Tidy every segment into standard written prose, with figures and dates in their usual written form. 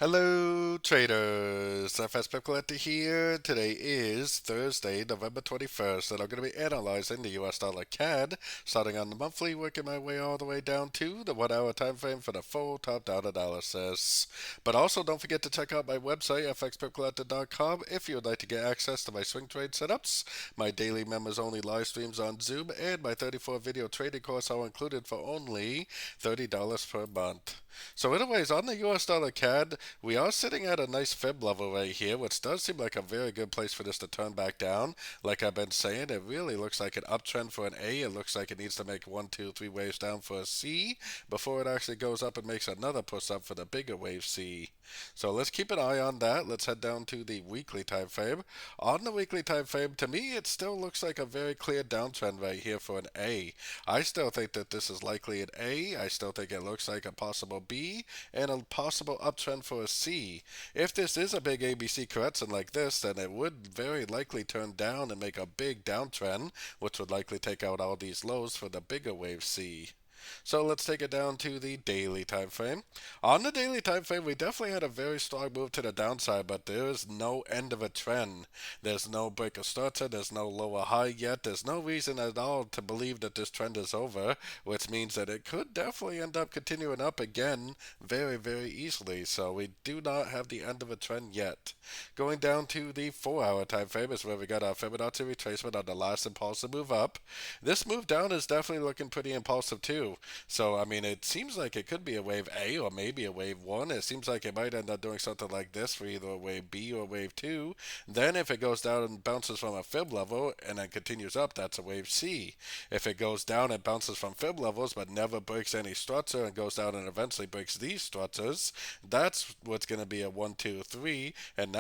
Hello, traders. FX Pip Collector here. Today is Thursday, November 21st, and I'm going to be analyzing the US dollar CAD, starting on the monthly, working my way all the way down to the 1 hour time frame for the full top-down analysis. But also, don't forget to check out my website, fxpipcollector.com, if you would like to get access to my swing trade setups, my daily members-only live streams on Zoom, and my 34-video trading course, all included for only $30 per month. So anyways, on the US dollar CAD, we are sitting at a nice fib level right here, which does seem like a very good place for this to turn back down. Like I've been saying, it really looks like an uptrend for an A. It looks like it needs to make 1, 2, 3 waves down for a C before it actually goes up and makes another push up for the bigger wave C. So let's keep an eye on that. Let's head down to the weekly time frame. On the weekly time frame, to me, it still looks like a very clear downtrend right here for an A. I still think that this is likely an A. I still think it looks like a possible B and a possible uptrend for a C. If this is a big ABC correction like this, then it would very likely turn down and make a big downtrend, which would likely take out all these lows for the bigger wave C. So let's take it down to the daily time frame. On the daily time frame, we definitely had a very strong move to the downside, but there is no end of a trend. There's no break of structure, there's no lower high yet, there's no reason at all to believe that this trend is over, which means that it could definitely end up continuing up again very, very easily. So we do not have the end of a trend yet. Going down to the 4 hour time frame is where we got our Fibonacci retracement on the last impulsive move up. This move down is definitely looking pretty impulsive too. So, I mean, it seems like it could be a wave A or maybe a wave 1. It seems like it might end up doing something like this for either a wave B or wave 2. Then, if it goes down and bounces from a fib level and then continues up, that's a wave C. If it goes down and bounces from fib levels but never breaks any structure and goes down and eventually breaks these structures, that's what's going to be a 1, 2, 3, and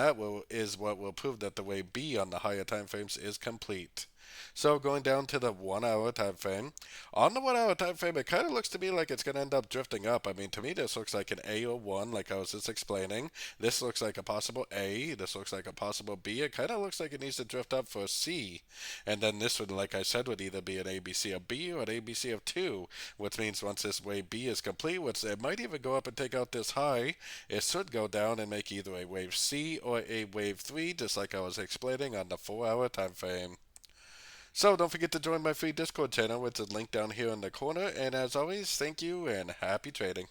is what will prove that the wave B on the higher time frames is complete. So going down to the 1 hour time frame. On the 1 hour time frame, it kind of looks to me like it's going to end up drifting up. I mean, to me, this looks like an A or 1, like I was just explaining. This looks like a possible A. This looks like a possible B. It kind of looks like it needs to drift up for a C. And then this would, like I said, would either be an ABC of B or an ABC of 2, which means once this wave B is complete, which it might even go up and take out this high, it should go down and make either a wave C or a wave 3, just like I was explaining on the 4 hour time frame. So don't forget to join my free Discord channel, which is linked down here in the corner. And as always, thank you and happy trading.